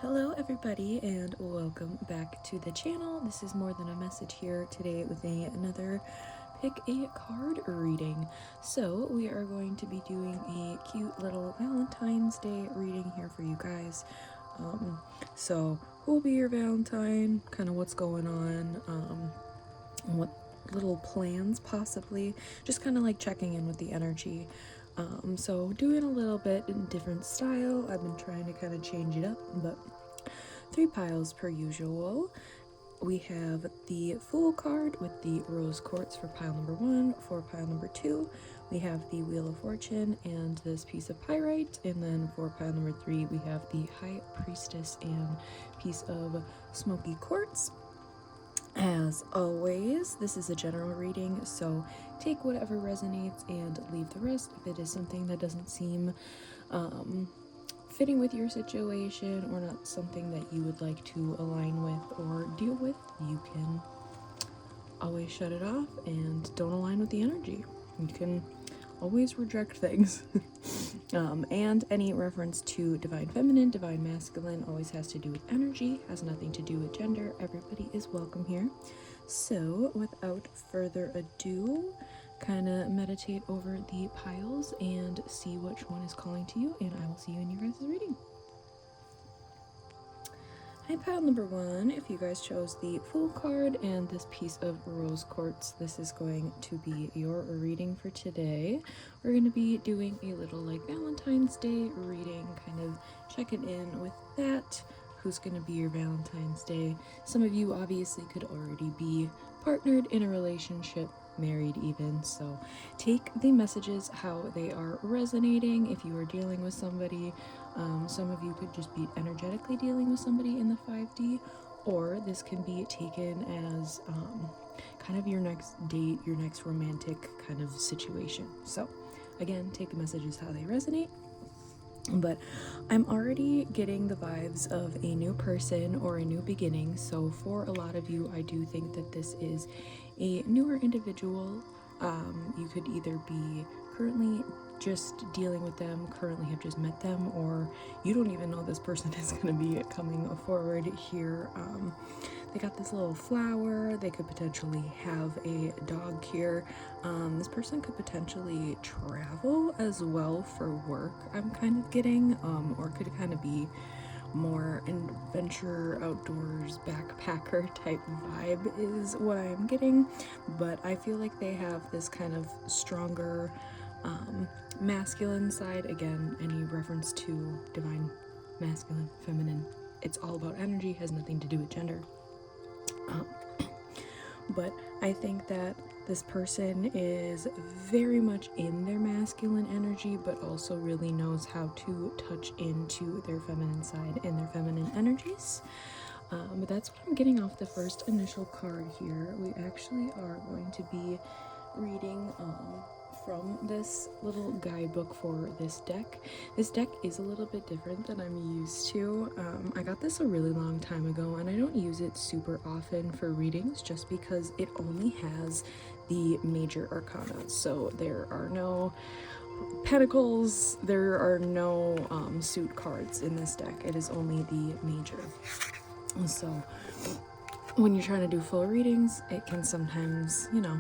Hello everybody and welcome back to the channel. This is More Than a Message here today with another pick a card reading. So we are going to be doing a cute little Valentine's Day reading here for you guys. So who will be your Valentine, kind of what's going on, what little plans possibly, just kind of like checking in with the energy. So doing a little bit in different style. I've been trying to kind of change it up, but 3 piles per usual. We have the Fool card with the Rose Quartz for pile number 1. For pile number 2, we have the Wheel of Fortune and this piece of Pyrite. And then for pile number 3, we have the High Priestess and piece of Smoky Quartz. As always, this is a general reading, so take whatever resonates and leave the rest. If it is something that doesn't seem fitting with your situation or not something that you would like to align with or deal with, you can always shut it off and don't align with the energy. You can always reject things. And any reference to divine feminine, divine masculine always has to do with energy, has nothing to do with gender. Everybody is welcome here. So without further ado, kind of meditate over the piles and see which one is calling to you, and I will see you in your guys' reading. Hi, pile number 1, if you guys chose the Fool card and this piece of Rose Quartz, this is going to be your reading for today. We're going to be doing a little like Valentine's Day reading, kind of checking in with that. Who's going to be your Valentine's Day? Some of you obviously could already be partnered in a relationship, married even, so take the messages how they are resonating. If you are dealing with somebody, some of you could just be energetically dealing with somebody in the 5D, or this can be taken as kind of your next date, your next romantic kind of situation. So again, take the messages how they resonate. But I'm already getting the vibes of a new person or a new beginning. So for a lot of you, I do think that this is a newer individual. You could either be currently just dealing with them, currently have just met them, or you don't even know this person is going to be coming forward here. They got this little flower. They could potentially have a dog here. This person could potentially travel as well for work, I'm kind of getting, or could kind of be more adventure, outdoors, backpacker type vibe is what I'm getting. But I feel like they have this kind of stronger masculine side. Again, any reference to divine masculine, feminine, it's all about energy, has nothing to do with gender. But I think that this person is very much in their masculine energy, but also really knows how to touch into their feminine side and their feminine energies. But that's what I'm getting off the first initial card here. We actually are going to be reading from this little guidebook for this deck. This deck is a little bit different than I'm used to. I got this a really long time ago, and I don't use it super often for readings just because it only has the major arcana. So there are no pentacles, there are no suit cards in this deck. It is only the major. So when you're trying to do full readings, it can sometimes, you know,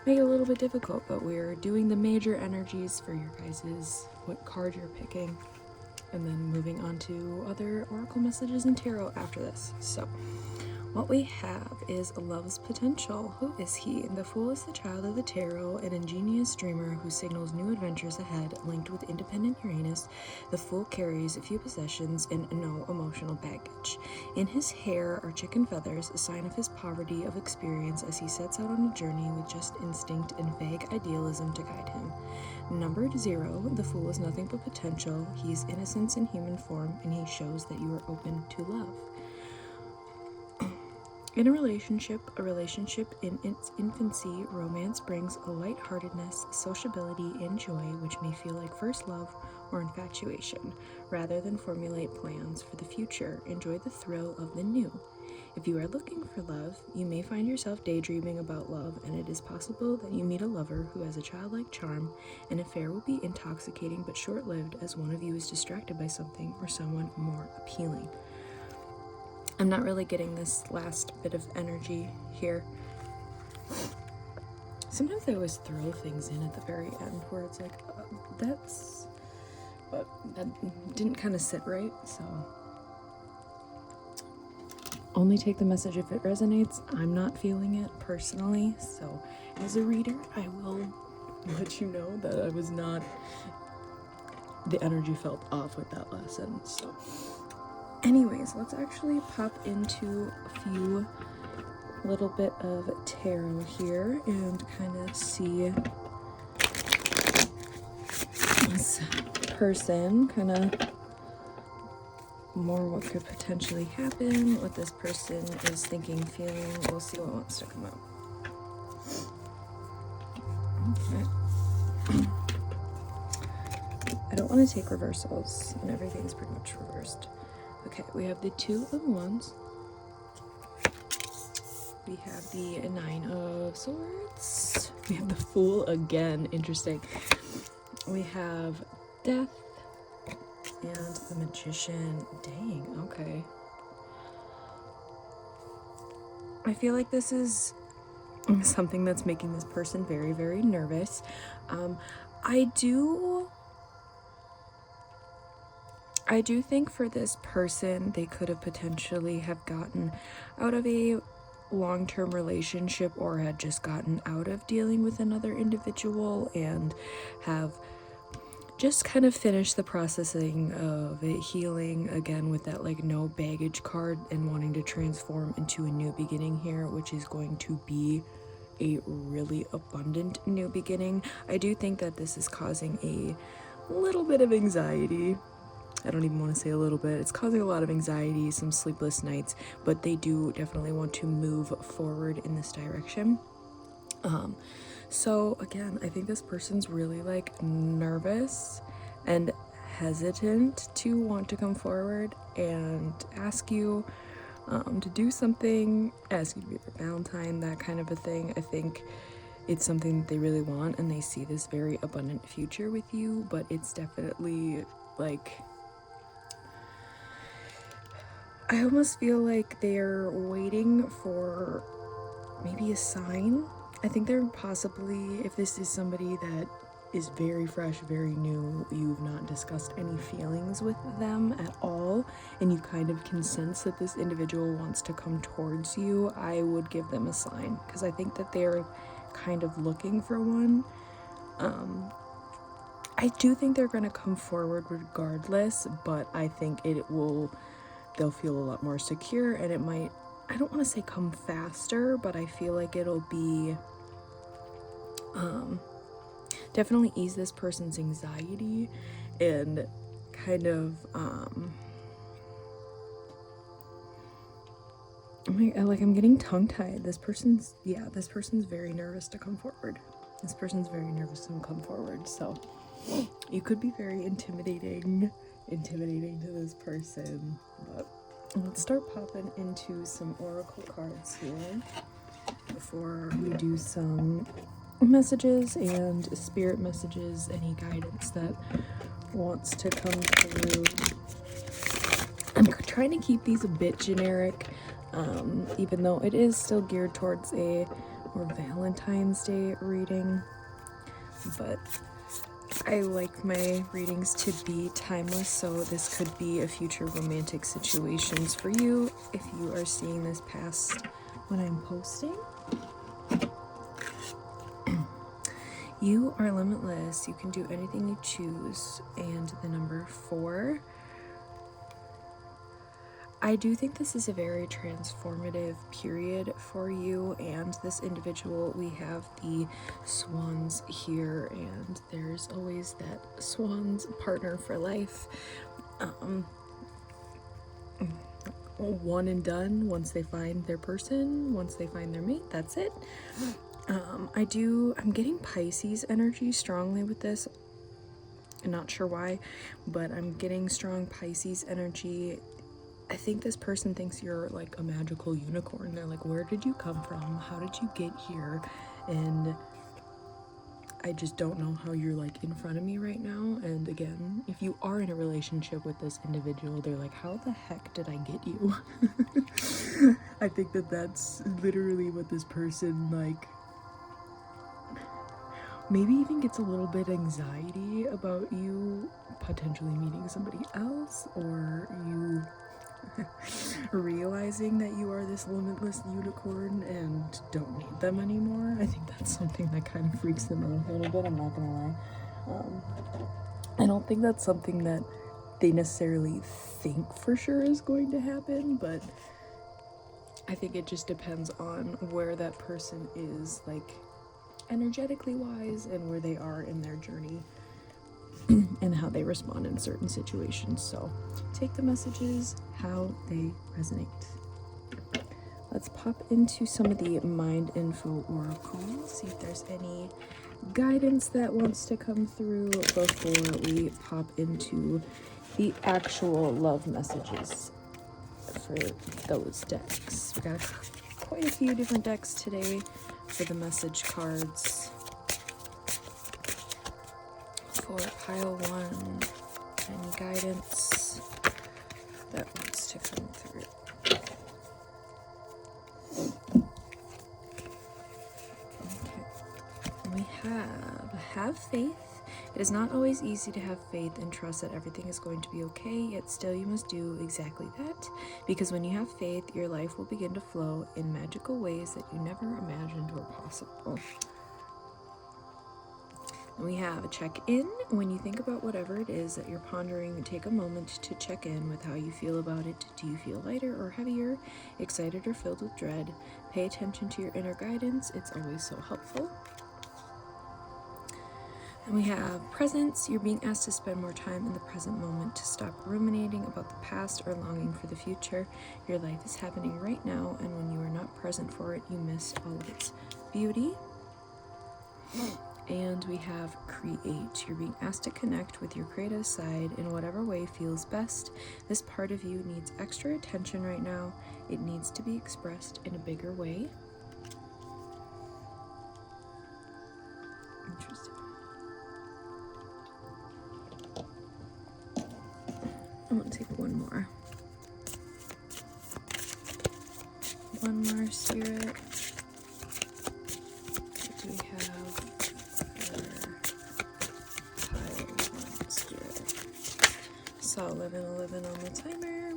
make it a little bit difficult, but we're doing the major energies for your guys's what card you're picking, and then moving on to other oracle messages and tarot after this. So what we have is love's potential. Who is he? The Fool is the child of the tarot, an ingenious dreamer who signals new adventures ahead. Linked with independent Uranus, the Fool carries few possessions and no emotional baggage. In his hair are chicken feathers, a sign of his poverty of experience as he sets out on a journey with just instinct and vague idealism to guide him. Numbered 0, the Fool is nothing but potential. He is innocence in human form, and he shows that you are open to love. In a relationship in its infancy, romance brings a lightheartedness, sociability, and joy which may feel like first love or infatuation. Rather than formulate plans for the future, enjoy the thrill of the new. If you are looking for love, you may find yourself daydreaming about love, and it is possible that you meet a lover who has a childlike charm. An affair will be intoxicating but short-lived, as one of you is distracted by something or someone more appealing. I'm not really getting this last bit of energy here. Sometimes they always throw things in at the very end where it's like, that's... But that didn't kind of sit right, so... Only take the message if it resonates. I'm not feeling it personally, so as a reader, I will let you know that I was not... The energy felt off with that last sentence, so... Anyways, let's actually pop into a few little bit of tarot here and kind of see this person, kind of more what could potentially happen, what this person is thinking, feeling. We'll see what wants to come out. Okay. I don't want to take reversals, and everything's pretty much reversed. Okay, we have the Two of Wands. We have the Nine of Swords. We have the Fool again. Interesting. We have Death and the Magician. Dang, okay. I feel like this is something that's making this person very, very nervous. I do think for this person, they could have potentially have gotten out of a long-term relationship or had just gotten out of dealing with another individual and have just kind of finished the processing of it, healing again with that like no baggage card and wanting to transform into a new beginning here, which is going to be a really abundant new beginning. I do think that this is causing a little bit of anxiety. I don't even want to say a little bit. It's causing a lot of anxiety, some sleepless nights, but they do definitely want to move forward in this direction. So again, I think this person's really like nervous and hesitant to want to come forward and ask you to do something, ask you to be their Valentine, that kind of a thing. I think it's something that they really want and they see this very abundant future with you, but it's definitely like, I almost feel like they're waiting for maybe a sign. I think they're possibly, if this is somebody that is very fresh, very new, you've not discussed any feelings with them at all, and you kind of can sense that this individual wants to come towards you, I would give them a sign, because I think that they're kind of looking for one. I do think they're going to come forward regardless, but I think they'll feel a lot more secure, and it might, I don't want to say come faster, but I feel like it'll be definitely ease this person's anxiety and kind of I'm getting tongue-tied. This person's very nervous to come forward. This person's very nervous to come forward, so you could be very intimidating to this person. But let's start popping into some oracle cards here before we do some messages and spirit messages, any guidance that wants to come through. I'm trying to keep these a bit generic, even though it is still geared towards a more Valentine's Day reading, but I like my readings to be timeless, so this could be a future romantic situations for you if you are seeing this past when I'm posting. You are limitless. You can do anything you choose. And the number 4. I do think this is a very transformative period for you and this individual. We have the swans here, and there's always that swan's partner for life. One and done. Once they find their person, once they find their mate, that's it. I'm getting Pisces energy strongly with this. I'm not sure why, but I'm getting strong Pisces energy. I think this person thinks you're like a magical unicorn. They're like, where did you come from? How did you get here? And I just don't know how you're like in front of me right now. And again, if you are in a relationship with this individual, they're like, how the heck did I get you? I think that that's literally what this person, like, maybe even gets a little bit anxiety about you potentially meeting somebody else, or you realizing that you are this limitless unicorn and don't need them anymore. I think that's something that kind of freaks them out a little bit, I'm not gonna lie. I don't think that's something that they necessarily think for sure is going to happen, but I think it just depends on where that person is, like, energetically wise, and where they are in their journey and how they respond in certain situations. So take the messages how they resonate. Let's pop into some of the mind info oracles, see if there's any guidance that wants to come through before we pop into the actual love messages for those decks. We got quite a few different decks today for the message cards. For pile 1, any guidance that wants to come through. Okay. We have faith. It is not always easy to have faith and trust that everything is going to be okay, yet still you must do exactly that, because when you have faith, your life will begin to flow in magical ways that you never imagined were possible. We have a check-in. When you think about whatever it is that you're pondering, take a moment to check in with how you feel about it. Do you feel lighter or heavier, excited or filled with dread? Pay attention to your inner guidance. It's always so helpful. And we have presence. You're being asked to spend more time in the present moment, to stop ruminating about the past or longing for the future. Your life is happening right now, and when you are not present for it, you miss all of its beauty. And we have create. You're being asked to connect with your creative side in whatever way feels best. This part of you needs extra attention right now. It needs to be expressed in a bigger way. Interesting. I'm gonna take one more. One more, Spirit. What do we have for pile 1, Spirit? Saw 11:11 on the timer.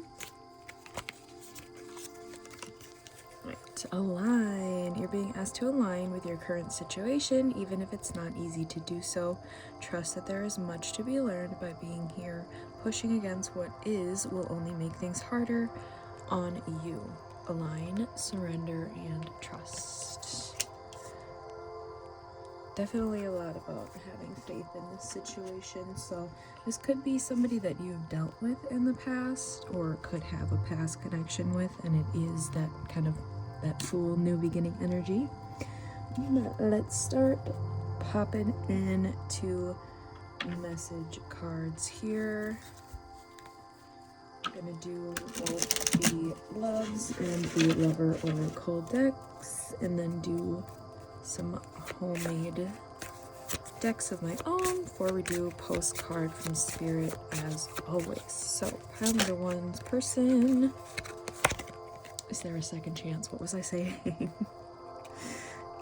Right, align. You're being asked to align with your current situation, even if it's not easy to do so. Trust that there is much to be learned by being here. Pushing against what is will only make things harder on you. Align, surrender, and trust. Definitely a lot about having faith in this situation. So this could be somebody that you've dealt with in the past, or could have a past connection with, and it is that kind of that full new beginning energy. But let's start popping into message cards here. I'm gonna do both the loves and the lover oracle decks, and then do some homemade decks of my own before we do postcard from Spirit as always. So pile number 1's person. Is there a second chance? What was I saying?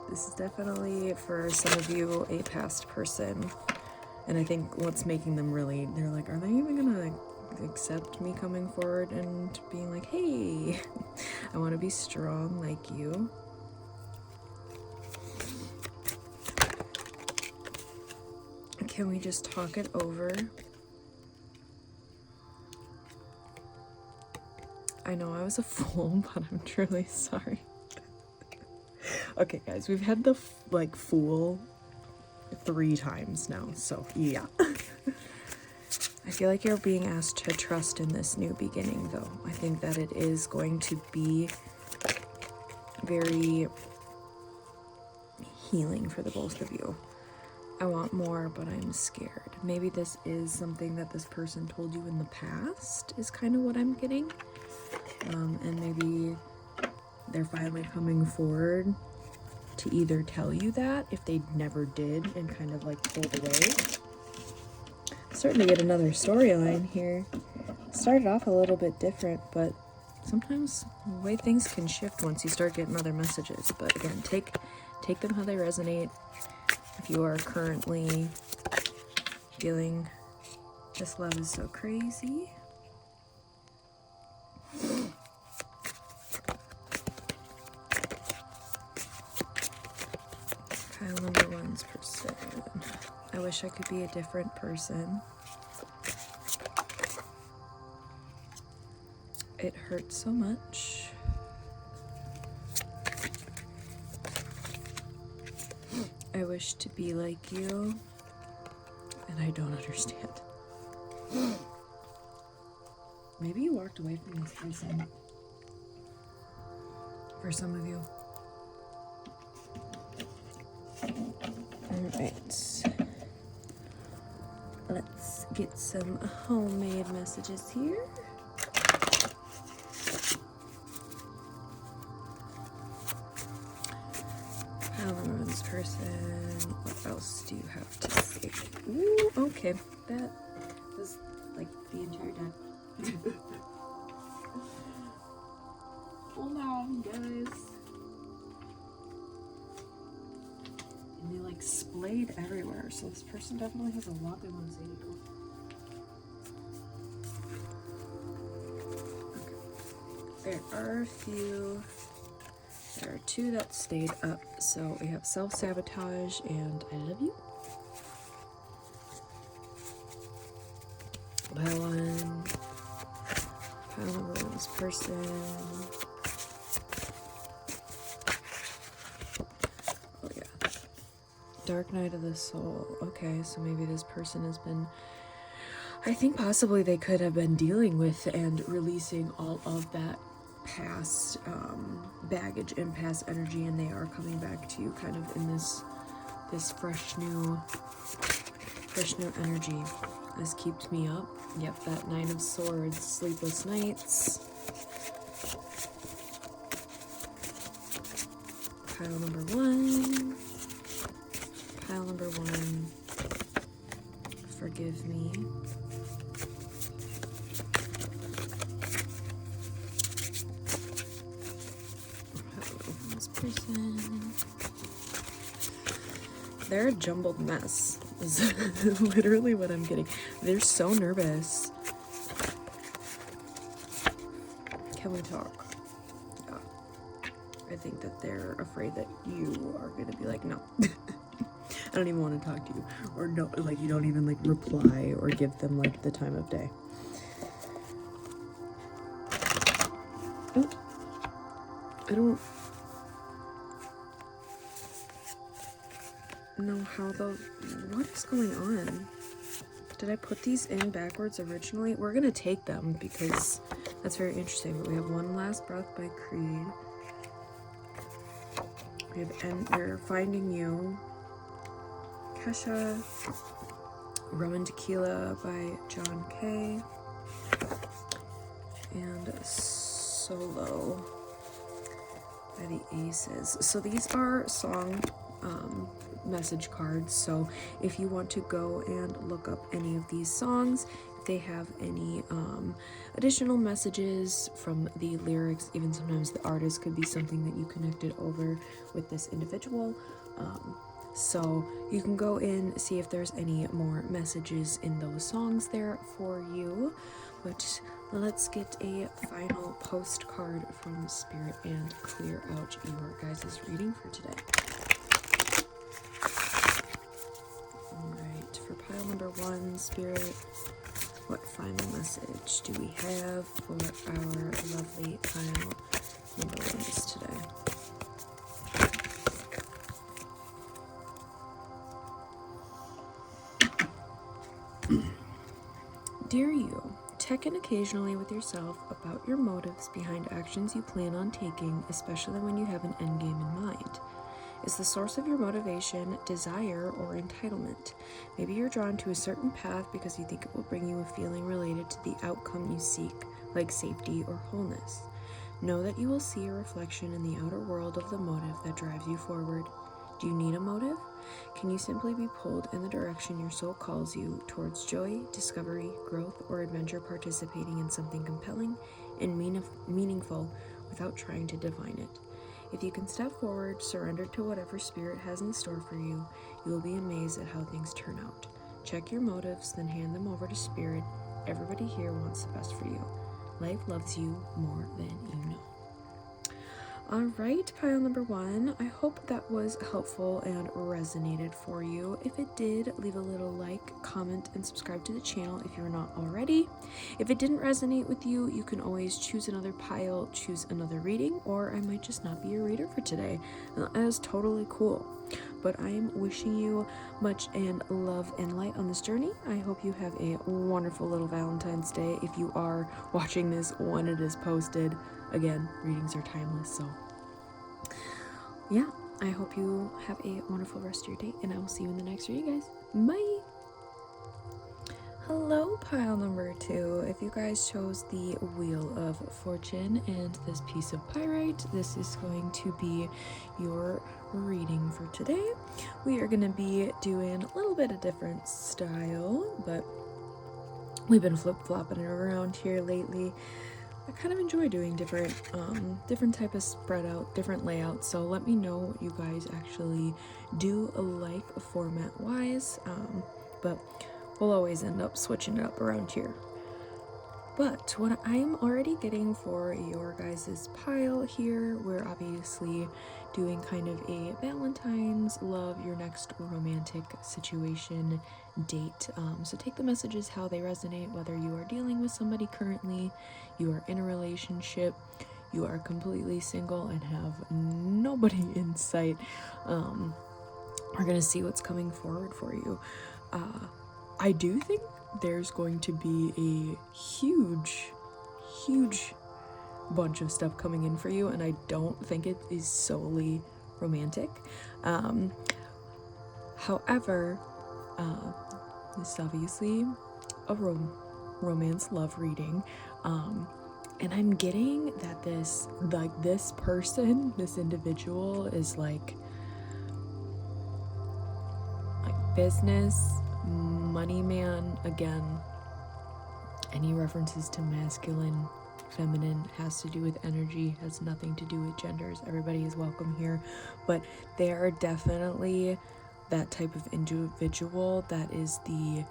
This is definitely for some of you a past person. And I think what's making them really, they're like, are they even gonna accept me coming forward and being like, hey, I want to be strong like you. Can we just talk it over? I know I was a fool, but I'm truly sorry. Okay, guys, we've had the fool 3 times now, so yeah. I feel like you're being asked to trust in this new beginning, though. I think that it is going to be very healing for the both of you. I want more, but I'm scared. Maybe this is something that this person told you in the past, is kind of what I'm getting. and maybe they're finally coming forward to either tell you that if they never did and kind of like pulled away. Starting to get another storyline here. Started off a little bit different, but sometimes the way things can shift once you start getting other messages. But again, take them how they resonate. If you are currently feeling this love is so crazy, pile number 1's person. I wish I could be a different person. It hurts so much. I wish to be like you, and I don't understand. Maybe you walked away from this person. For some of you. Alright. Let's get some homemade messages here. This person, what else do you have to say? Ooh, okay, that was like the entire deck. Hold on, guys. And they like splayed everywhere, so this person definitely has a lot they want to say to you. Okay. There are a few. There are 2 that stayed up, so we have self-sabotage and I love you. Pile 1. Pile number 1's person. Oh yeah. Dark night of the soul. Okay, so maybe this person has been, I think possibly they could have been dealing with and releasing all of that past baggage and past energy, and they are coming back to you kind of in this fresh new energy. This keeps me up. Yep, that 9 of Swords, sleepless nights. Pile number 1. Pile number 1. Forgive me. Person. They're a jumbled mess is literally what I'm getting. They're so nervous. Can we talk? Yeah. I think that they're afraid that you are gonna be like, no. I don't even want to talk to you, or no, like you don't even like reply or give them like the time of day. Oh, I don't know how what is going on? Did I put these in backwards originally? We're gonna take them because that's very interesting. But we have One Last Breath by Creed. We have We're Finding You. Kesha. Rum and Tequila by John Kay. And Solo by the Aces. So these are song message cards, so if you want to go and look up any of these songs, if they have any additional messages from the lyrics, even sometimes the artist could be something that you connected over with this individual, so you can go in, see if there's any more messages in those songs there for you. But let's get a final postcard from Spirit and clear out your guys' reading for today. Alright, for pile number 1, Spirit, what final message do we have for our lovely pile number 1s today? Dear you, check in occasionally with yourself about your motives behind actions you plan on taking, especially when you have an endgame in mind. Is the source of your motivation desire or entitlement? Maybe you're drawn to a certain path because you think it will bring you a feeling related to the outcome you seek, like safety or wholeness. Know that you will see a reflection in the outer world of the motive that drives you forward. Do you need a motive? Can you simply be pulled in the direction your soul calls you towards joy, discovery, growth, or adventure, participating in something compelling and meaningful without trying to define it? If you can step forward, surrender to whatever spirit has in store for you, you will be amazed at how things turn out. Check your motives, then hand them over to spirit. Everybody here wants the best for you. Life loves you more than you know. Alright, pile number 1. I hope that was helpful and resonated for you. If it did, leave a little like, comment, and subscribe to the channel if you're not already. If it didn't resonate with you, you can always choose another pile, choose another reading, or I might just not be your reader for today. That is totally cool. But I am wishing you much and love and light on this journey. I hope you have a wonderful little Valentine's Day. If you are watching this when it is posted, again, readings are timeless, so yeah, I hope you have a wonderful rest of your day, and I will see you in the next reading, guys. Bye! Hello, pile number 2. If you guys chose the Wheel of Fortune and this piece of pyrite, this is going to be your reading for today. We are going to be doing a little bit of different style, but we've been flip-flopping it around here lately. I kind of enjoy doing different type of spread out, different layouts, so let me know what you guys actually do like format wise, but we'll always end up switching it up around here. But what I'm already getting for your guys' pile here, we're obviously doing kind of a Valentine's, love, your next romantic situation, date. So take the messages how they resonate, whether you are dealing with somebody currently, you are in a relationship, you are completely single and have nobody in sight. We're gonna see what's coming forward for you. I do think there's going to be a huge bunch of stuff coming in for you, and I don't think it is solely romantic. However, this is obviously a romance love reading, and I'm getting that this person, this individual is like business, money man. Again, any references to masculine, feminine has to do with energy, has nothing to do with genders. Everybody is welcome here, but they are definitely that type of individual that is the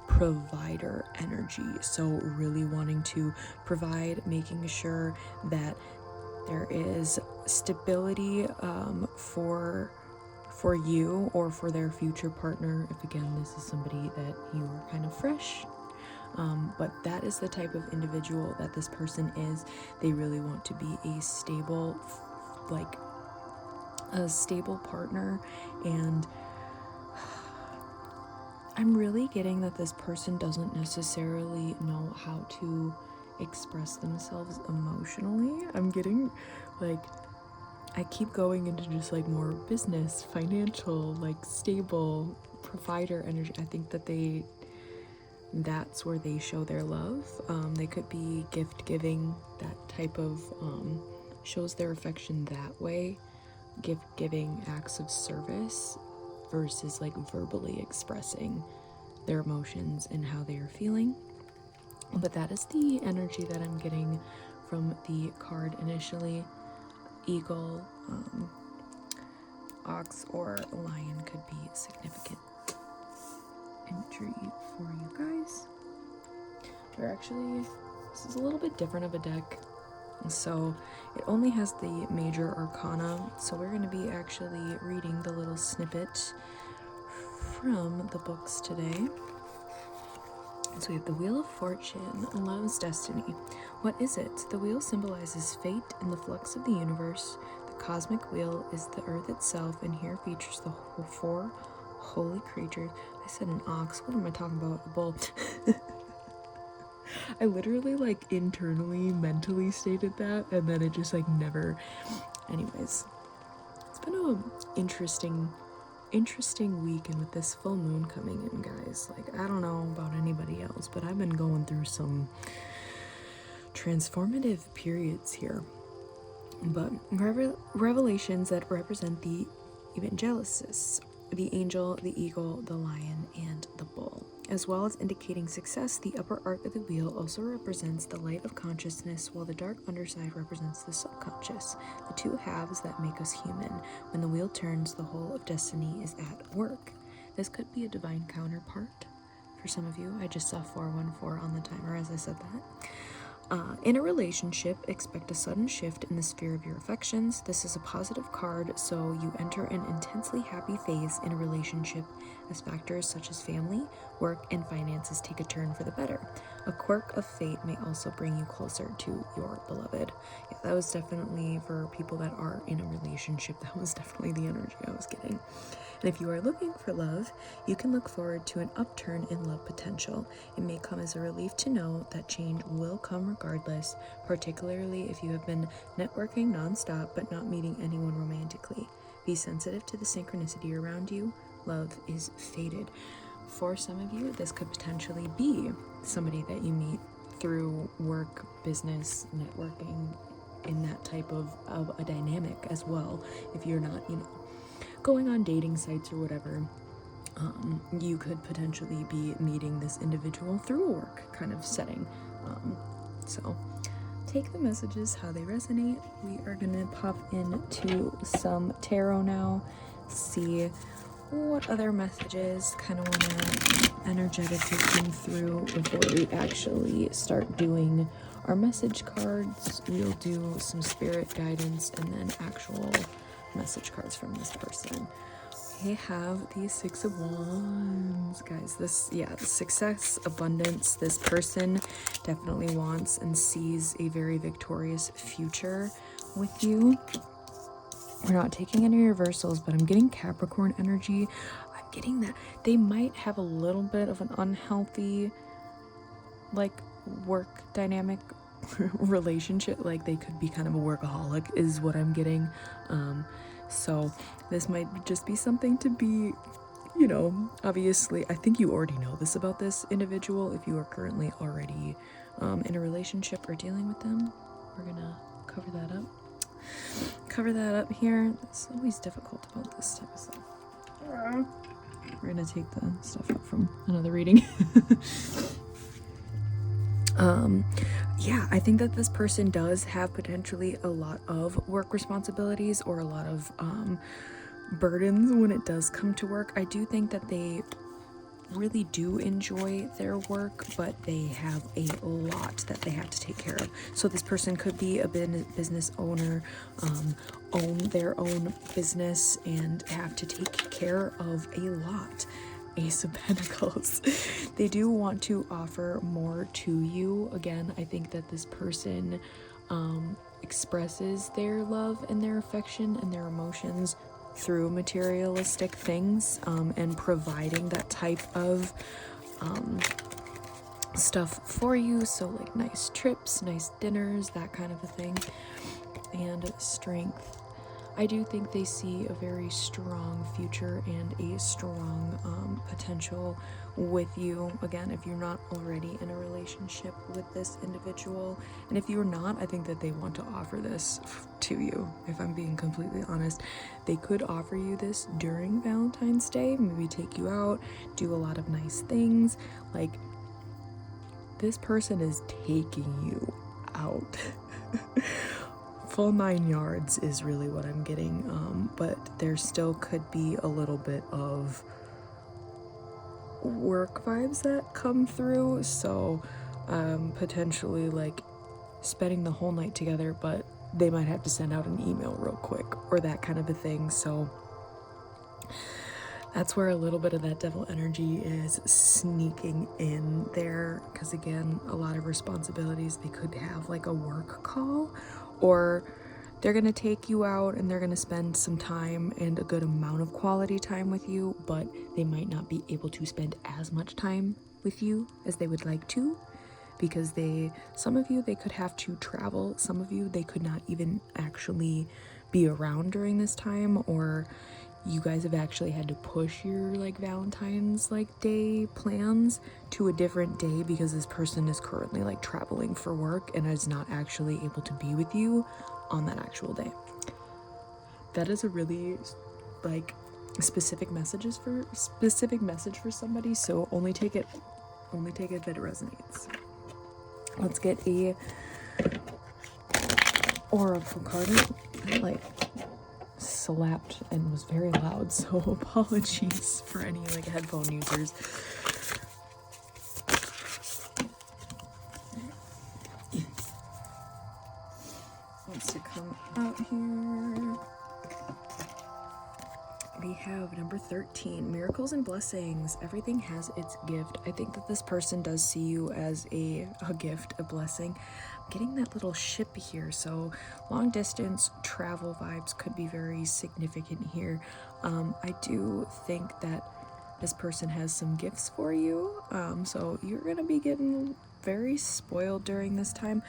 provider energy. So really wanting to provide, making sure that there is stability for you or for their future partner, if again this is somebody that you are kind of fresh. But that is the type of individual that this person is. They really want to be a stable partner, and I'm really getting that this person doesn't necessarily know how to express themselves emotionally. I'm getting I keep going into just more business, financial, stable provider energy. I think that that's where they show their love. They could be gift giving, that type of shows their affection that way, gift giving acts of service versus verbally expressing their emotions and how they are feeling. But that is the energy that I'm getting from the card initially. Eagle, ox, or lion could be significant entry for you guys. This is a little bit different of a deck, so it only has the major arcana, so we're going to be actually reading the little snippet from the books today. So we have the Wheel of Fortune, Love's Destiny. What is it? The wheel symbolizes fate and the flux of the universe. The cosmic wheel is the earth itself, and here features the four holy creatures. I said an ox. What am I talking about? A bull. I literally internally, mentally stated that, and then it just never. Anyways, it's been an interesting week, and with this full moon coming in, guys, I don't know about anybody else, but I've been going through some transformative periods here. But revelations that represent the evangelists, the angel, the eagle, the lion, and the bull. As well as indicating success, the upper arc of the wheel also represents the light of consciousness, while the dark underside represents the subconscious, the two halves that make us human. When the wheel turns, the whole of destiny is at work. This could be a divine counterpart for some of you. I just saw 414 on the timer as I said that. In a relationship, expect a sudden shift in the sphere of your affections. This is a positive card, so you enter an intensely happy phase in a relationship as factors such as family, work, and finances take a turn for the better. A quirk of fate may also bring you closer to your beloved. Yeah, that was definitely for people that are in a relationship. That was definitely the energy I was getting. And if you are looking for love, you can look forward to an upturn in love potential. It may come as a relief to know that change will come regardless, particularly if you have been networking nonstop but not meeting anyone romantically. Be sensitive to the synchronicity around you. Love is fated. For some of you, this could potentially be somebody that you meet through work, business, networking, in that type of a dynamic as well. If you're not, going on dating sites or whatever, you could potentially be meeting this individual through a work kind of setting. So take the messages how they resonate. We are gonna pop into some tarot now, see what other messages kind of want to energetically come through before we actually start doing our message cards. We'll do some spirit guidance and then actual message cards from this person. We have the Six of Wands, guys. Success, abundance. This person definitely wants and sees a very victorious future with you. We're not taking any reversals, but I'm getting Capricorn energy. I'm getting that they might have a little bit of an unhealthy, work dynamic relationship. They could be kind of a workaholic is what I'm getting. So this might just be something to be, obviously, I think you already know this about this individual if you are currently already in a relationship or dealing with them. We're gonna cover that up here. It's always difficult about this type of stuff. We're gonna take the stuff up from another reading. I think that this person does have potentially a lot of work responsibilities or a lot of burdens when it does come to work. I do think that they really do enjoy their work, but they have a lot that they have to take care of. So this person could be a business owner, own their own business, and have to take care of a lot. Ace of Pentacles. They do want to offer more to you. Again, I think that this person expresses their love and their affection and their emotions through materialistic things, and providing that type of stuff for you. So nice trips, nice dinners, that kind of a thing. And strength. I do think they see a very strong future and a strong potential with you. Again, if you're not already in a relationship with this individual, and if you're not, I think that they want to offer this to you. If I'm being completely honest, they could offer you this during Valentine's Day, maybe take you out, do a lot of nice things. This person is taking you out. Full 9 yards is really what I'm getting, but there still could be a little bit of work vibes that come through, so potentially spending the whole night together, but they might have to send out an email real quick or that kind of a thing. So that's where a little bit of that devil energy is sneaking in there, because again, a lot of responsibilities. They could have a work call, or they're gonna take you out and they're gonna spend some time and a good amount of quality time with you, but they might not be able to spend as much time with you as they would like to, because some of you, they could have to travel. Some of you, they could not even actually be around during this time, or you guys have actually had to push your like Valentine's like day plans to a different day because this person is currently like traveling for work and is not actually able to be with you on that actual day. That is a really like specific message for somebody, so only take it that it resonates. Let's get a oracle card. That like slapped and was very loud, so apologies for any like headphone users. Wants to come out here. We have number 13, miracles and blessings. Everything has its gift. I think that this person does see you as a gift, a blessing. I'm getting that little ship here, so long distance travel vibes could be very significant here. I do think that this person has some gifts for you, so you're gonna be getting very spoiled during this time.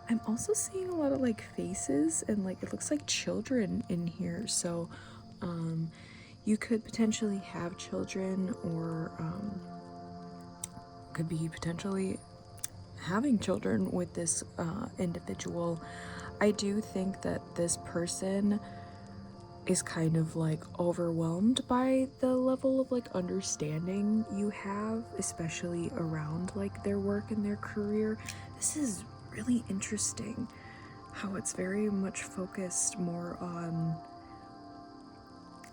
I'm also seeing a lot of like faces and like it looks like children in here, so you could potentially have children, or could be potentially having children with this individual. I do think that this person is kind of like overwhelmed by the level of like understanding you have, especially around like their work and their career. This is really interesting how it's very much focused more on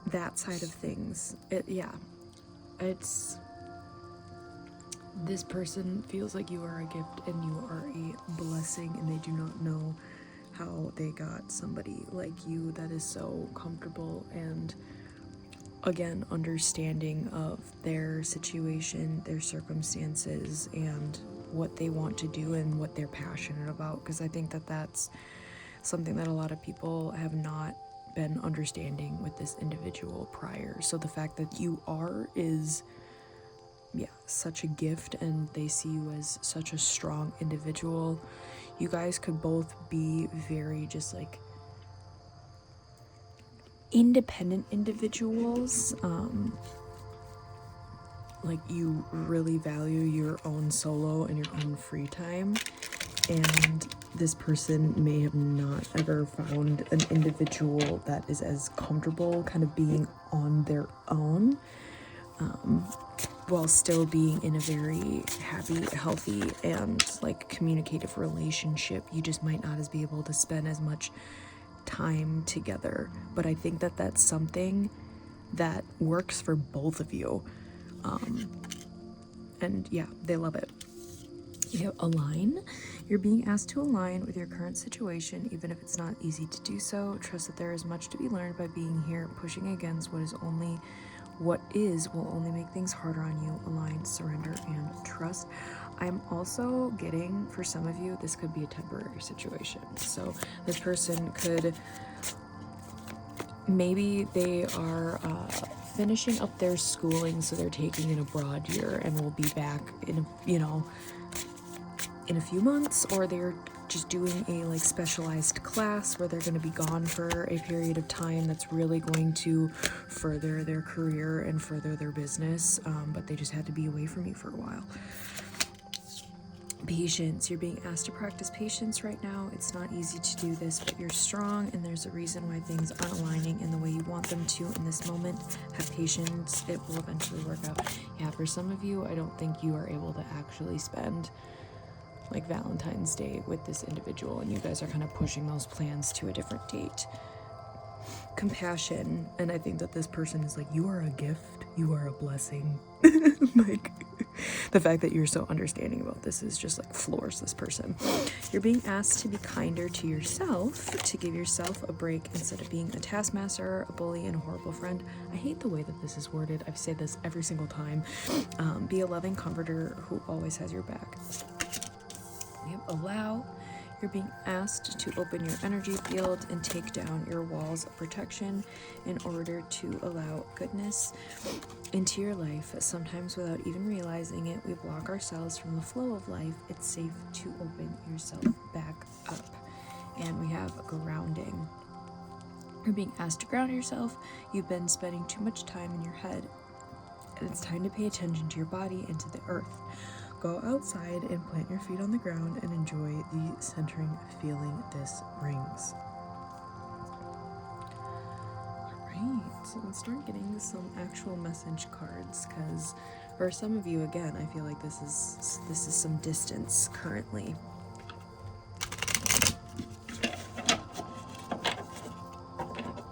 that side of things. It's this person feels like you are a gift and you are a blessing, and they do not know how they got somebody like you that is so comfortable and again understanding of their situation, their circumstances, and what they want to do and what they're passionate about, because I think that that's something that a lot of people have not been understanding with this individual prior. So the fact that you are is such a gift, and they see you as such a strong individual. You guys could both be very just like independent individuals. Like you really value your own solo and your own free time, and this person may have not ever found an individual that is as comfortable kind of being on their own, while still being in a very happy, healthy, and like communicative relationship. You just might not as be able to spend as much time together, but I think that that's something that works for both of you. And yeah, they love it. You have align. You're being asked to align with your current situation, even if it's not easy to do so. Trust that there is much to be learned by being here. Pushing against what will only make things harder on you. Align, surrender, and trust. I'm also getting, for some of you, this could be a temporary situation. So this person could, maybe they are finishing up their schooling, so they're taking an abroad year and will be back in a few months, or they're just doing a like specialized class where they're going to be gone for a period of time that's really going to further their career and further their business, but they just had to be away from you for a while. Patience. You're being asked to practice patience right now. It's not easy to do this, but you're strong, and there's a reason why things aren't aligning in the way you want them to in this moment. Have patience. It will eventually work out. Yeah, for some of you, I don't think you are able to actually spend like Valentine's Day with this individual, and you guys are kind of pushing those plans to a different date. Compassion. And I think that this person is like, you are a gift, you are a blessing. Like the fact that you're so understanding about this is just like floors this person. You're being asked to be kinder to yourself, to give yourself a break instead of being a taskmaster, a bully, and a horrible friend. I hate the way that this is worded. I've said this every single time. Be a loving comforter who always has your back. Allow. You're being asked to open your energy field and take down your walls of protection in order to allow goodness into your life. Sometimes without even realizing it, we block ourselves from the flow of life. It's safe to open yourself back up. And we have grounding. You're being asked to ground yourself. You've been spending too much time in your head, and it's time to pay attention to your body and to the earth. Go outside and plant your feet on the ground and enjoy the centering feeling this brings. Alright, so let's start getting some actual message cards, because for some of you, again, I feel like this is some distance currently.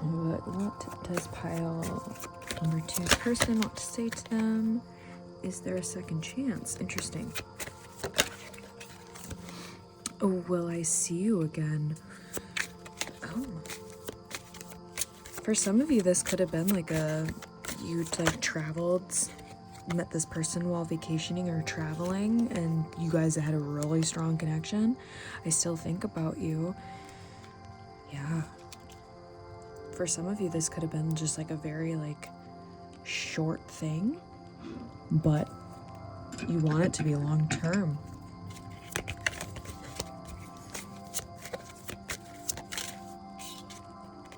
What does pile number 2's person want to say to them? Is there a second chance? Interesting. Oh, will I see you again? Oh. For some of you, this could have been like you'd like traveled, met this person while vacationing or traveling, and you guys had a really strong connection. I still think about you. Yeah. For some of you, this could have been just like a very like short thing, but you want it to be long term.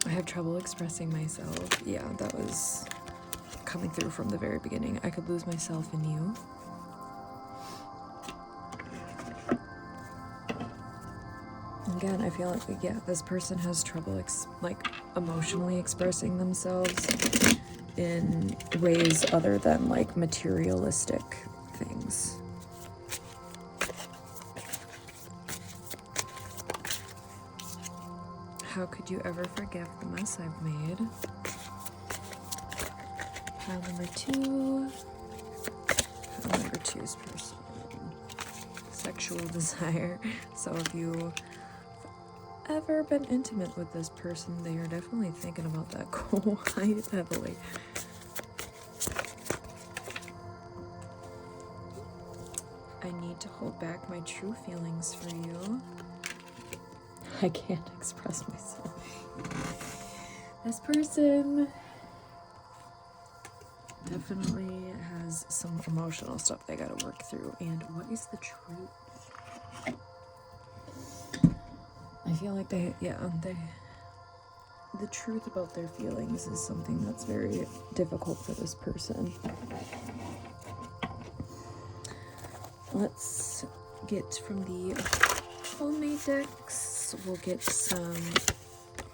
I have trouble expressing myself. Yeah, that was coming through from the very beginning. I could lose myself in you. Again, I feel like, yeah, this person has trouble emotionally expressing themselves in ways other than like materialistic things. How could you ever forgive the mess I've made? Pile number 2. Pile number 2's person. Sexual desire. So if you ever been intimate with this person, they are definitely thinking about that quite heavily. I need to hold back my true feelings for you. I can't express myself. This person definitely has some emotional stuff they gotta work through. And what is the truth? I feel like the truth about their feelings is something that's very difficult for this person. Let's get from the soulmate decks. We'll get some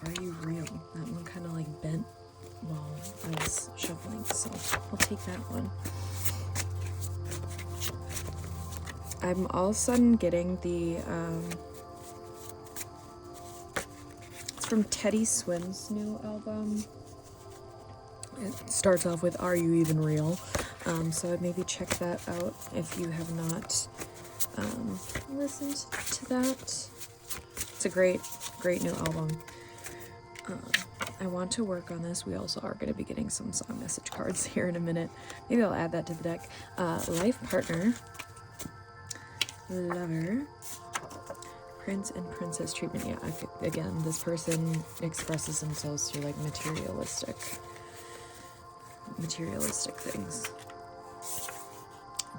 Are You Real? That one kind of like bent while I was shuffling, so I'll take that one. I'm all of a sudden getting the it's from Teddy Swims' new album. It starts off with Are You Even Real? So I'd maybe check that out if you have not listened to that. It's a great new album. I want to work on this. We also are going to be getting some song message cards here in a minute. Maybe I'll add that to the deck. Life partner, lover, prince and princess treatment. Yeah, again, this person expresses themselves through like materialistic things.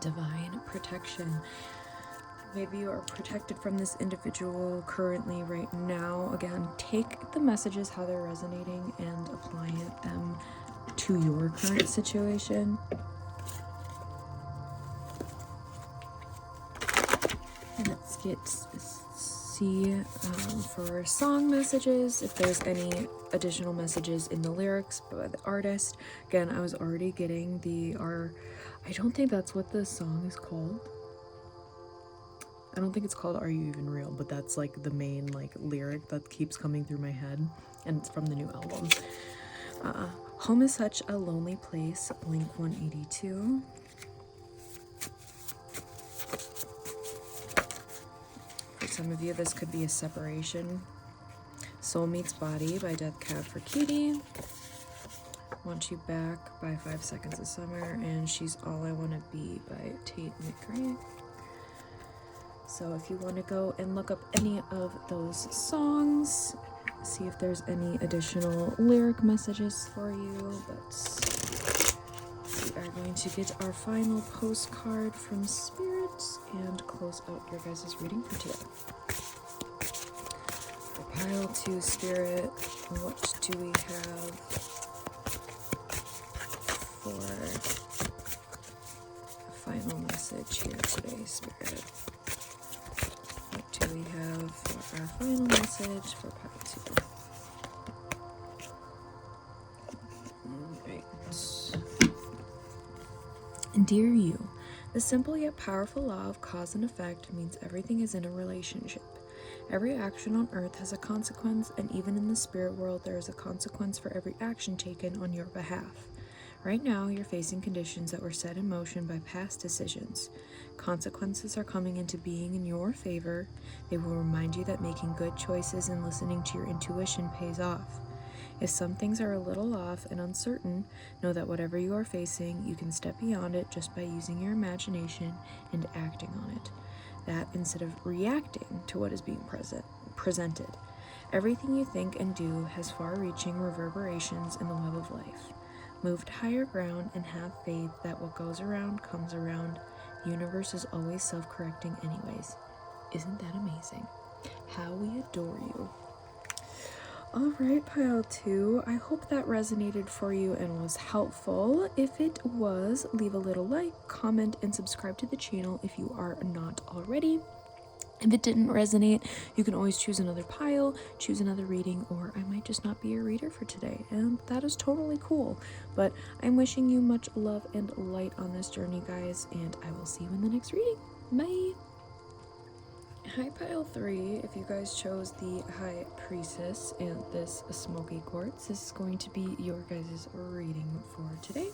Divine protection. Maybe you are protected from this individual currently right now. Again, take the messages, how they're resonating, and apply them to your current situation. Let's see for song messages, if there's any additional messages in the lyrics by the artist. Again, I was already getting I don't think that's what the song is called. I don't think it's called Are You Even Real, but that's like the main like lyric that keeps coming through my head, and it's from the new album. Home is such a lonely place, Blink 182. For some of you, this could be a separation. Soul Meets Body by Death Cab for Cutie. Want You Back by 5 Seconds of Summer, and She's All I Want to Be by Tate McRae. So if you want to go and look up any of those songs, see if there's any additional lyric messages for you. But we are going to get our final postcard from Spirit and close out your guys' reading for today. For Pile 2 Spirit, what do we have for a final message here today, Spirit? What do we have for our final message for pile 2? Alright. Dear you, the simple yet powerful law of cause and effect means everything is in a relationship. Every action on earth has a consequence, and even in the spirit world, there is a consequence for every action taken on your behalf. Right now, you're facing conditions that were set in motion by past decisions. Consequences are coming into being in your favor. They will remind you that making good choices and listening to your intuition pays off. If some things are a little off and uncertain, know that whatever you are facing, you can step beyond it just by using your imagination and acting on it. That instead of reacting to what is being presented. Everything you think and do has far-reaching reverberations in the web of life. Move to higher ground and have faith that what goes around comes around. The universe is always self-correcting anyways. Isn't that amazing? How we adore you. Alright, pile 2, I hope that resonated for you and was helpful. If it was, leave a little like, comment, and subscribe to the channel if you are not already. If it didn't resonate, you can always choose another pile, choose another reading, or I might just not be your reader for today, and that is totally cool. But I'm wishing you much love and light on this journey, guys, and I will see you in the next reading. Bye! Hi, pile 3, if you guys chose the High Priestess and this Smoky Quartz, this is going to be your guys' reading for today.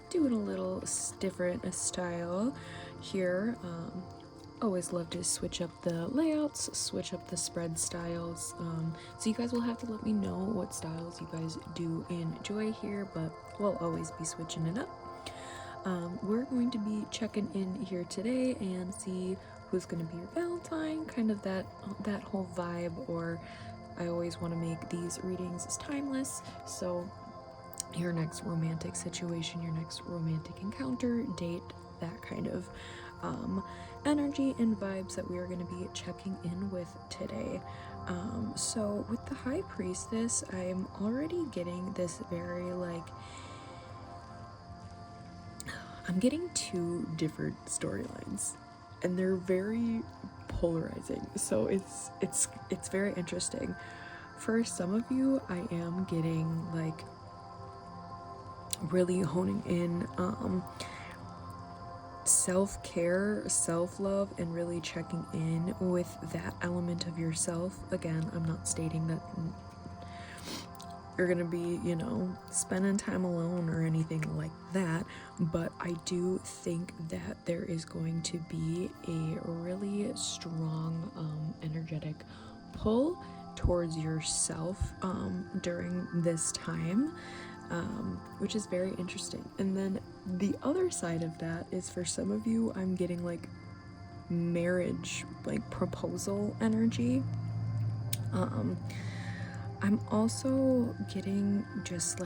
Doing a little different style here. Always love to switch up the layouts, switch up the spread styles. So you guys will have to let me know what styles you guys do enjoy here, but we'll always be switching it up. We're going to be checking in here today and see who's going to be your Valentine, kind of that whole vibe, or I always want to make these readings as timeless, so your next romantic situation, your next romantic encounter, date, that kind of energy and vibes that we are going to be checking in with today. So with the High Priestess, I'm already getting this very I'm getting 2 different storylines, and they're very polarizing, so it's very interesting. For some of you, I am getting really honing in self-care, self-love, and really checking in with that element of yourself. Again, I'm not stating that you're gonna be, spending time alone or anything like that, but I do think that there is going to be a really strong energetic pull towards yourself during this time, which is very interesting. And then the other side of that is, for some of you, I'm getting marriage, proposal energy. I'm also getting just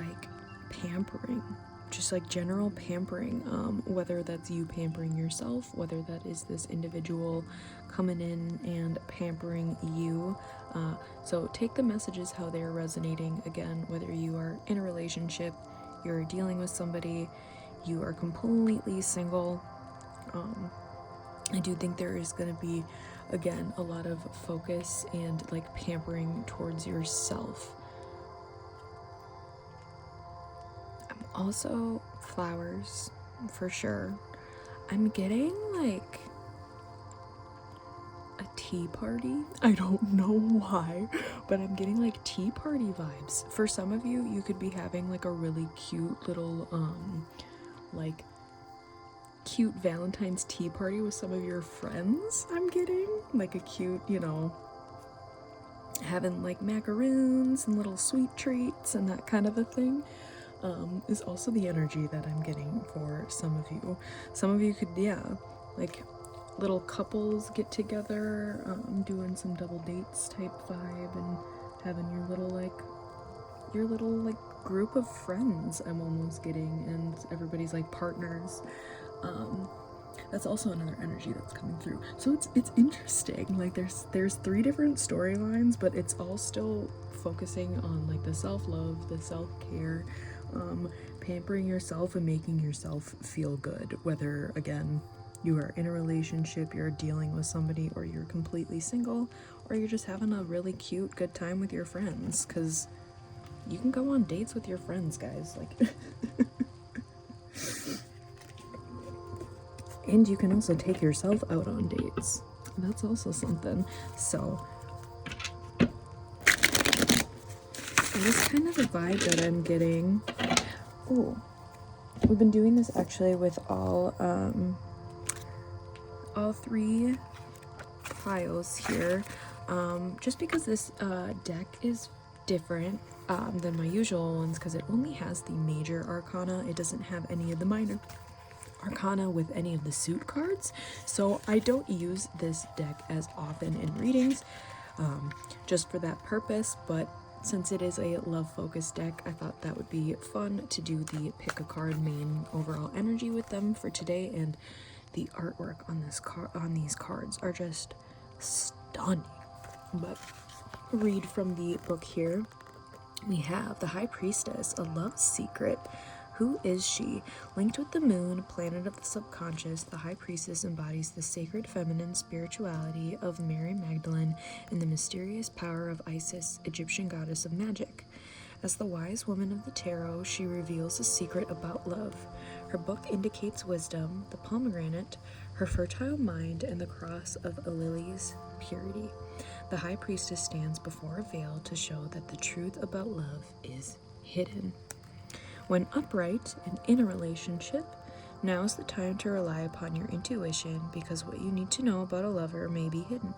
pampering, just general pampering, whether that's you pampering yourself, whether that is this individual coming in and pampering you. So take the messages how they are resonating. Again, whether you are in a relationship, you're dealing with somebody, you are completely single, I do think there is going to be, again, a lot of focus and pampering towards yourself. Also flowers, for sure. I'm getting a tea party. I don't know why, but I'm getting tea party vibes. For some of you, you could be having a really cute little cute Valentine's tea party with some of your friends. I'm getting a cute, having macaroons and little sweet treats and that kind of a thing, is also the energy that I'm getting for some of you. Some of you could, little couples get together, doing some double dates type vibe, and having your little group of friends, I'm almost getting, and everybody's partners. That's also another energy that's coming through. So it's interesting. Like there's 3 different storylines, but it's all still focusing on like the self-love, the self-care, pampering yourself and making yourself feel good. Whether again you are in a relationship, you're dealing with somebody, or you're completely single, or you're just having a really cute good time with your friends, because you can go on dates with your friends, guys. Like and you can also take yourself out on dates. That's also something. So that is kind of the vibe that I'm getting. Oh, we've been doing this actually with all 3 piles here, just because this deck is different than my usual ones, because it only has the major arcana. It doesn't have any of the minor arcana with any of the suit cards, so I don't use this deck as often in readings, just for that purpose. But since it is a love focused deck, I thought that would be fun to do the pick a card main overall energy with them for today. And the artwork on this on these cards are just stunning. But read from the book here. We have the High Priestess, a love secret. Who is she? Linked with the moon, planet of the subconscious, the High Priestess embodies the sacred feminine spirituality of Mary Magdalene and the mysterious power of Isis, Egyptian goddess of magic. As the wise woman of the tarot, she reveals a secret about love. Her book indicates wisdom, the pomegranate, her fertile mind, and the cross of a lily's purity. The High Priestess stands before a veil to show that the truth about love is hidden. When upright and in a relationship, now's the time to rely upon your intuition, because what you need to know about a lover may be hidden.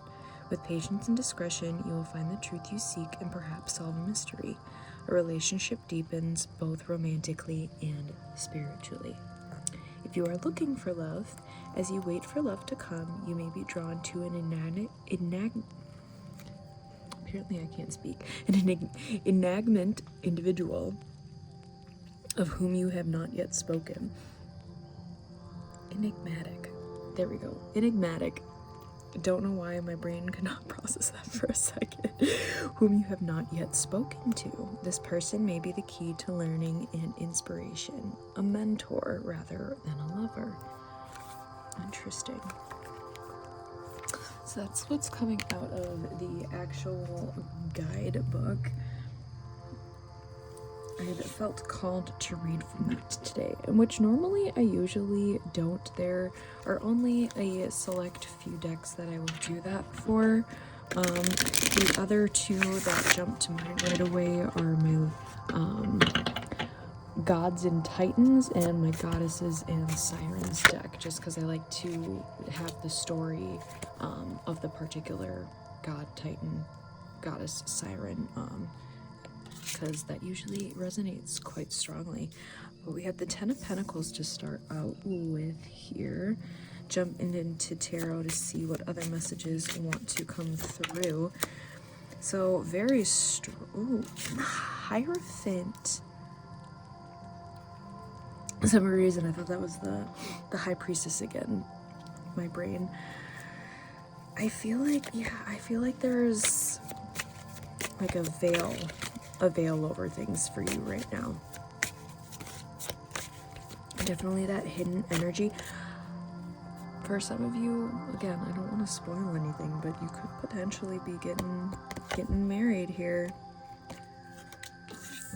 With patience and discretion, you will find the truth you seek and perhaps solve a mystery. A relationship deepens both romantically and spiritually. If you are looking for love, as you wait for love to come, you may be drawn to an enigmatic individual of whom you have not yet spoken. Enigmatic. There we go. Enigmatic. I don't know why my brain could not process that for a second. Whom you have not yet spoken to. This person may be the key to learning and inspiration. A mentor rather than a lover. Interesting. So that's what's coming out of the actual guidebook. I had felt called to read from that today, which normally I usually don't. There are only a select few decks that I will do that for. The other 2 that jump to mind right away are my Gods and Titans and my Goddesses and Sirens deck, just because I like to have the story of the particular God, Titan, Goddess, Siren, because that usually resonates quite strongly. But we have the 10 of Pentacles to start out with here. Jumping into tarot to see what other messages want to come through. So very strong. Hierophant. For some reason I thought that was the High Priestess again. My brain. I feel like there's like a veil over things for you right now. Definitely that hidden energy. For some of you, again, I don't want to spoil anything, but you could potentially be getting married here.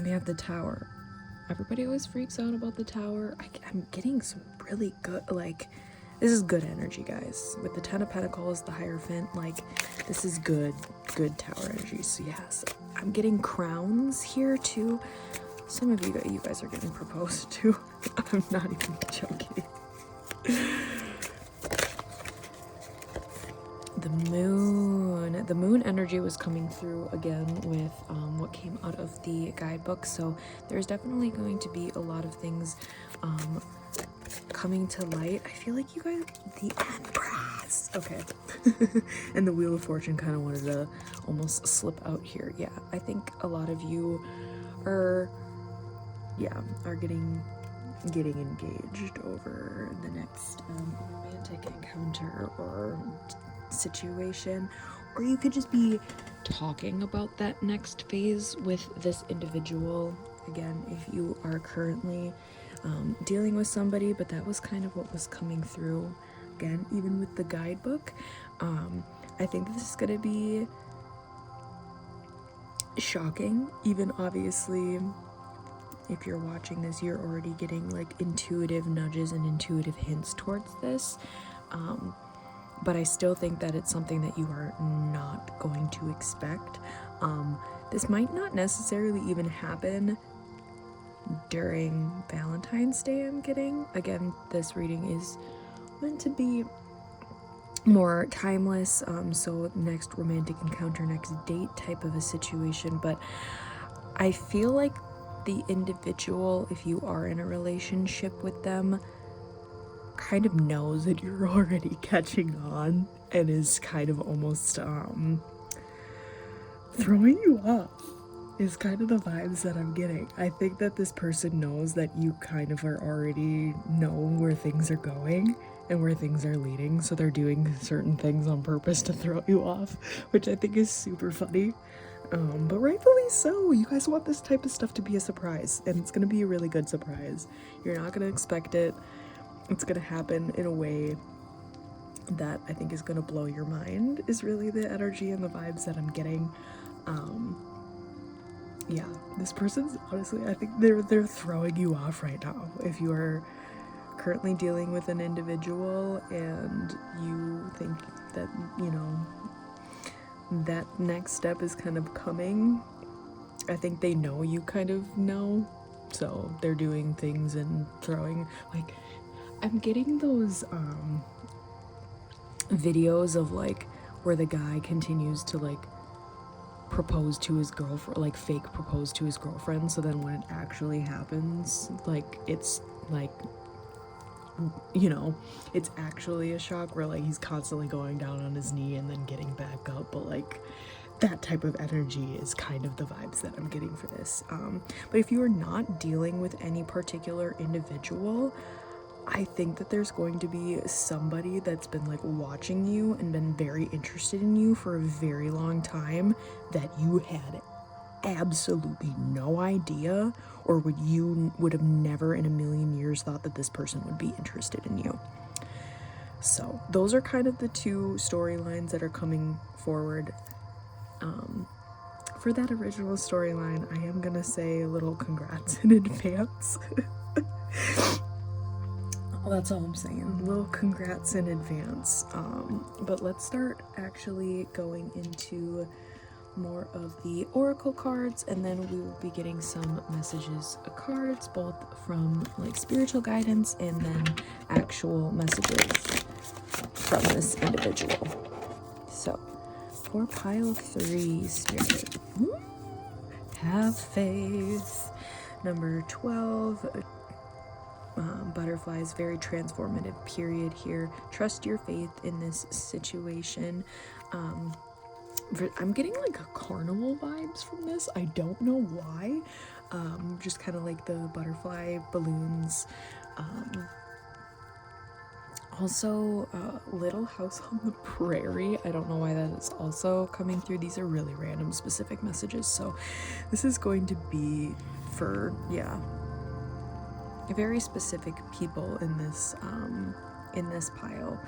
We have the Tower. Everybody always freaks out about the Tower. I'm getting some really good, like, this is good energy, guys. With the 10 of Pentacles, the Hierophant, like, this is good Tower energy. So yes, I'm getting crowns here too. Some of you guys are getting proposed to. I'm not even joking. The moon energy was coming through again with what came out of the guidebook. So there's definitely going to be a lot of things coming to light. I feel like you guys, the Empress. Okay. And the Wheel of Fortune kind of wanted to almost slip out here. Yeah, I think a lot of you are getting engaged over the next romantic encounter or situation, or you could just be talking about that next phase with this individual. Again, if you are currently dealing with somebody, but that was kind of what was coming through. Again, even with the guidebook, I think this is going to be shocking. Even obviously, if you're watching this, you're already getting like intuitive nudges and intuitive hints towards this. But I still think that it's something that you are not going to expect. This might not necessarily even happen during Valentine's Day, I'm getting. Again, this reading is meant to be more timeless, so next romantic encounter, next date type of a situation. But I feel like the individual, if you are in a relationship with them, kind of knows that you're already catching on and is kind of almost throwing you off, is kind of the vibes that I'm getting. I think that this person knows that you kind of are already know where things are going and where things are leading, so they're doing certain things on purpose to throw you off, which I think is super funny. But rightfully so. You guys want this type of stuff to be a surprise, and it's going to be a really good surprise. You're not going to expect it. It's going to happen in a way that I think is going to blow your mind, is really the energy and the vibes that I'm getting. Yeah, this person's honestly, I think they're throwing you off right now. If you are currently dealing with an individual and you think that, you know, that next step is kind of coming, I think they know you kind of know, so they're doing things and throwing, like, I'm getting those videos of like where the guy continues to like propose to his girlfriend, like fake propose to his girlfriend, so then when it actually happens, like it's like, you know, it's actually a shock where like he's constantly going down on his knee and then getting back up. But like that type of energy is kind of the vibes that I'm getting for this. But if you are not dealing with any particular individual, I think that there's going to be somebody that's been like watching you and been very interested in you for a very long time that you had absolutely no idea, or would have never in a million years thought that this person would be interested in you. So those are kind of the two storylines that are coming forward. For that original storyline, I am gonna say a little congrats in advance. That's all I'm saying. A little congrats in advance. But let's start actually going into more of the oracle cards, and then we will be getting some messages, cards, both from like spiritual guidance and then actual messages from this individual. So for pile 3, Spirit, have faith. Number 12, butterflies, very transformative period here. Trust your faith in this situation. I'm getting like a carnival vibes from this. I don't know why. Just kind of like the butterfly balloons. Also, Little House on the Prairie. I don't know why that is also coming through. These are really random specific messages. So this is going to be for, yeah, very specific people in this pile.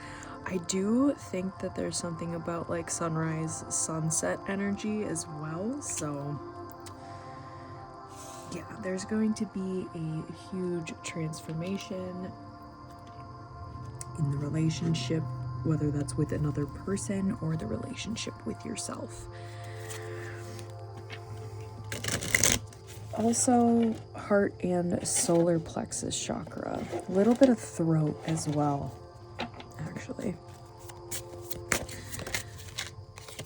I do think that there's something about like sunrise, sunset energy as well. So yeah, there's going to be a huge transformation in the relationship, whether that's with another person or the relationship with yourself. Also, heart and solar plexus chakra. A little bit of throat as well, actually.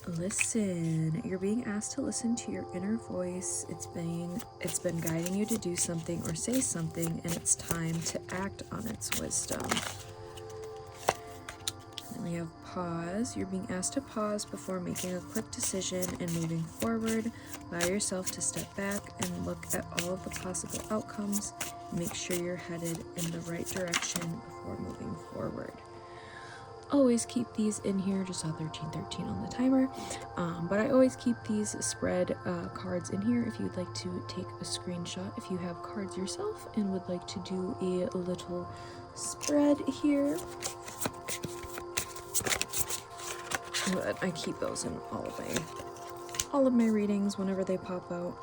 Listen. You're being asked to listen to your inner voice. It's been guiding you to do something or say something, and it's time to act on its wisdom. Then we have pause. You're being asked to pause before making a quick decision and moving forward. Allow yourself to step back and look at all of the possible outcomes. Make sure you're headed in the right direction before moving forward. always keep these in here. Just saw 1313 on the timer, but I always keep these spread cards in here if you'd like to take a screenshot. If you have cards yourself and would like to do a little spread here, but I keep those in all of my readings whenever they pop out.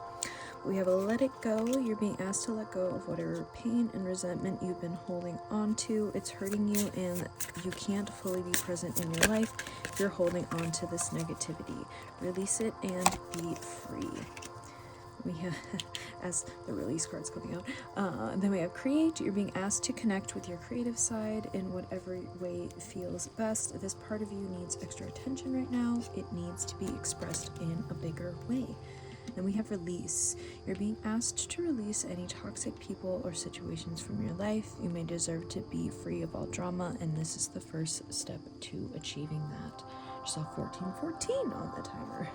We have a let it go. You're being asked to let go of whatever pain and resentment you've been holding on to. It's hurting you and you can't fully be present in your life. You're holding on to this negativity. Release it and be free. We have, as the release card's coming out, then we have create. You're being asked to connect with your creative side in whatever way feels best. This part of you needs extra attention right now. It needs to be expressed in a bigger way. Then we have release. You're being asked to release any toxic people or situations from your life. You may deserve to be free of all drama, and this is the first step to achieving that. Just saw 1414 on the timer.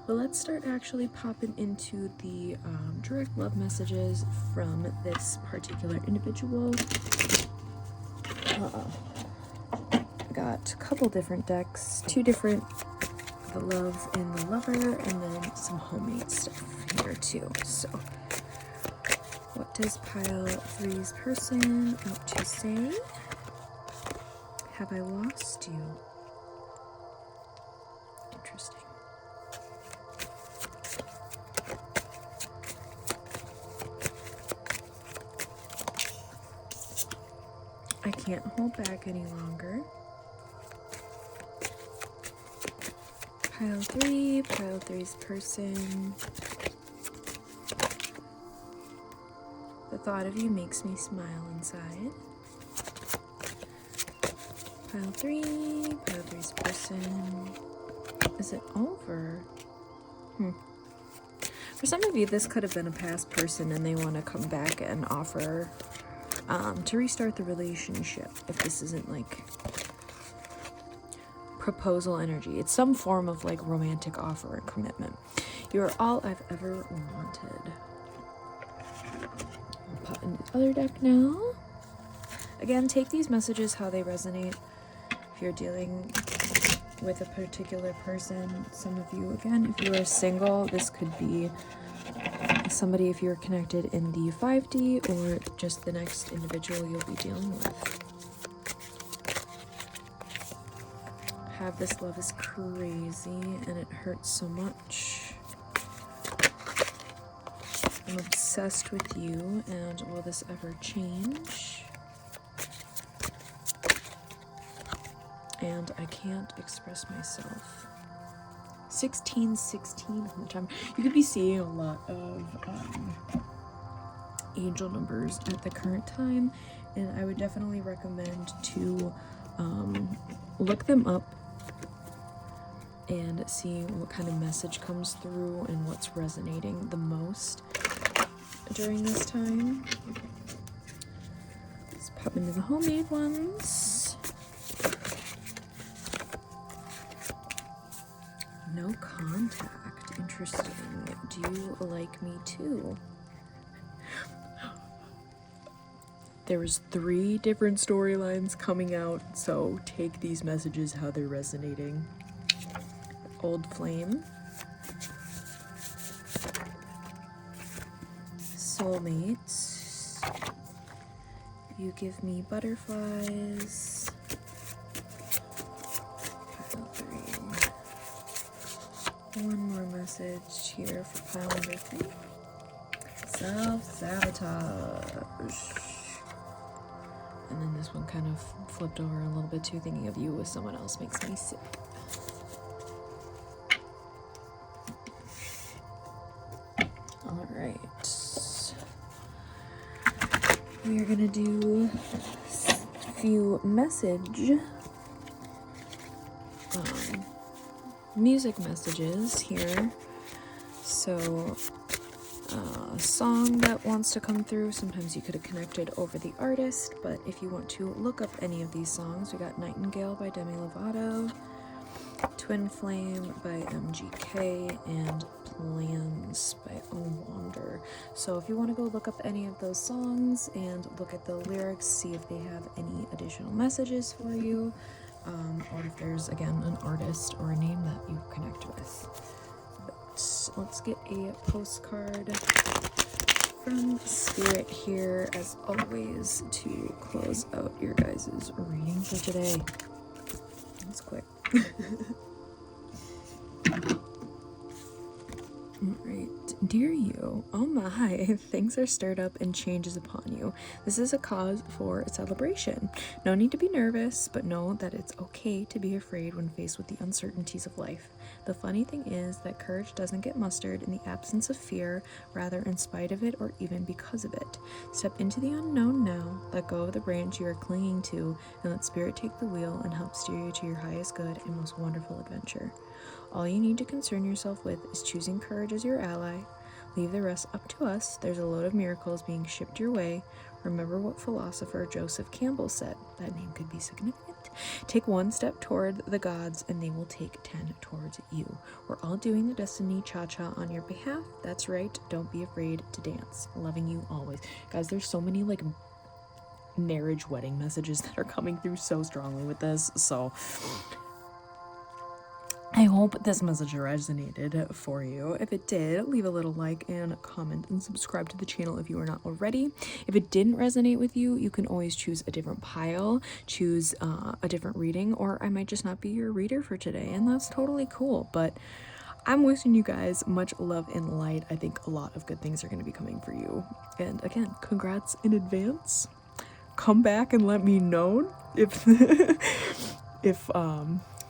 But let's start actually popping into the direct love messages from this particular individual. I got a couple different decks, two different, the love and the lover, and then some homemade stuff here too. So what does pile 3's person want to say? Have I lost you? Interesting. I can't hold back any longer. Pile 3's person. The thought of you makes me smile inside. Pile 3's person. Is it over? For some of you, this could have been a past person and they want to come back and offer to restart the relationship. If this isn't like proposal energy, it's some form of like romantic offer and commitment. You are all I've ever wanted. I'll pop into the other deck now. Again, take these messages how they resonate. If you're dealing with a particular person, some of you, again, if you are single, this could be somebody if you're connected in the 5D, or just the next individual you'll be dealing with. Have this love is crazy and it hurts so much. I'm obsessed with you, and will this ever change? And I can't express myself. 1616 on the time. You could be seeing a lot of angel numbers at the current time, and I would definitely recommend to look them up and see what kind of message comes through and what's resonating the most during this time. Let's pop into the homemade ones. No contact. Interesting. Do you like me too? There was 3 different storylines coming out, so take these messages how they're resonating. Old flame. Soulmates. You give me butterflies. Pile 3. One more message here for pile number 3. Self-sabotage. And then this one kind of flipped over a little bit too. Thinking of you with someone else makes me sick. Alright. We are going to do a few music messages here. So, a song that wants to come through. Sometimes you could have connected over the artist, but if you want to look up any of these songs, we got Nightingale by Demi Lovato, Twin Flame by MGK, and Plans by Unwander. So if you want to go look up any of those songs and look at the lyrics, see if they have any additional messages for you, or if there's, again, an artist or a name that you connect with. But let's get a postcard from Spirit here, as always, to close out your guys' reading for today. That's quick. Alright, dear you, oh my, things are stirred up and change is upon you. This is a cause for celebration. No need to be nervous, but know that it's okay to be afraid when faced with the uncertainties of life. The funny thing is that courage doesn't get mustered in the absence of fear, rather in spite of it or even because of it. Step into the unknown now, let go of the branch you are clinging to, and let Spirit take the wheel and help steer you to your highest good and most wonderful adventure. All you need to concern yourself with is choosing courage as your ally. Leave the rest up to us. There's a load of miracles being shipped your way. Remember what philosopher Joseph Campbell said. That name could be significant. Take one step toward the gods and they will take 10 towards you. We're all doing the destiny cha-cha on your behalf. That's right. Don't be afraid to dance. Loving you always. Guys, there's so many like marriage wedding messages that are coming through so strongly with this. So I hope this message resonated for you. If it did, leave a little like and comment and subscribe to the channel if you are not already. If it didn't resonate with you, you can always choose a different pile, choose a different reading, or I might just not be your reader for today, and that's totally cool. But I'm wishing you guys much love and light. I think a lot of good things are going to be coming for you. And again, congrats in advance. Come back and let me know if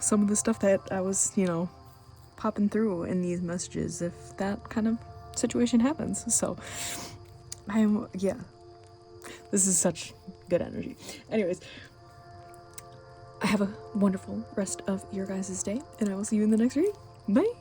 some of the stuff that I was, popping through in these messages, if that kind of situation happens. So this is such good energy. Anyways, have a wonderful rest of your guys' day, and I will see you in the next reading. Bye.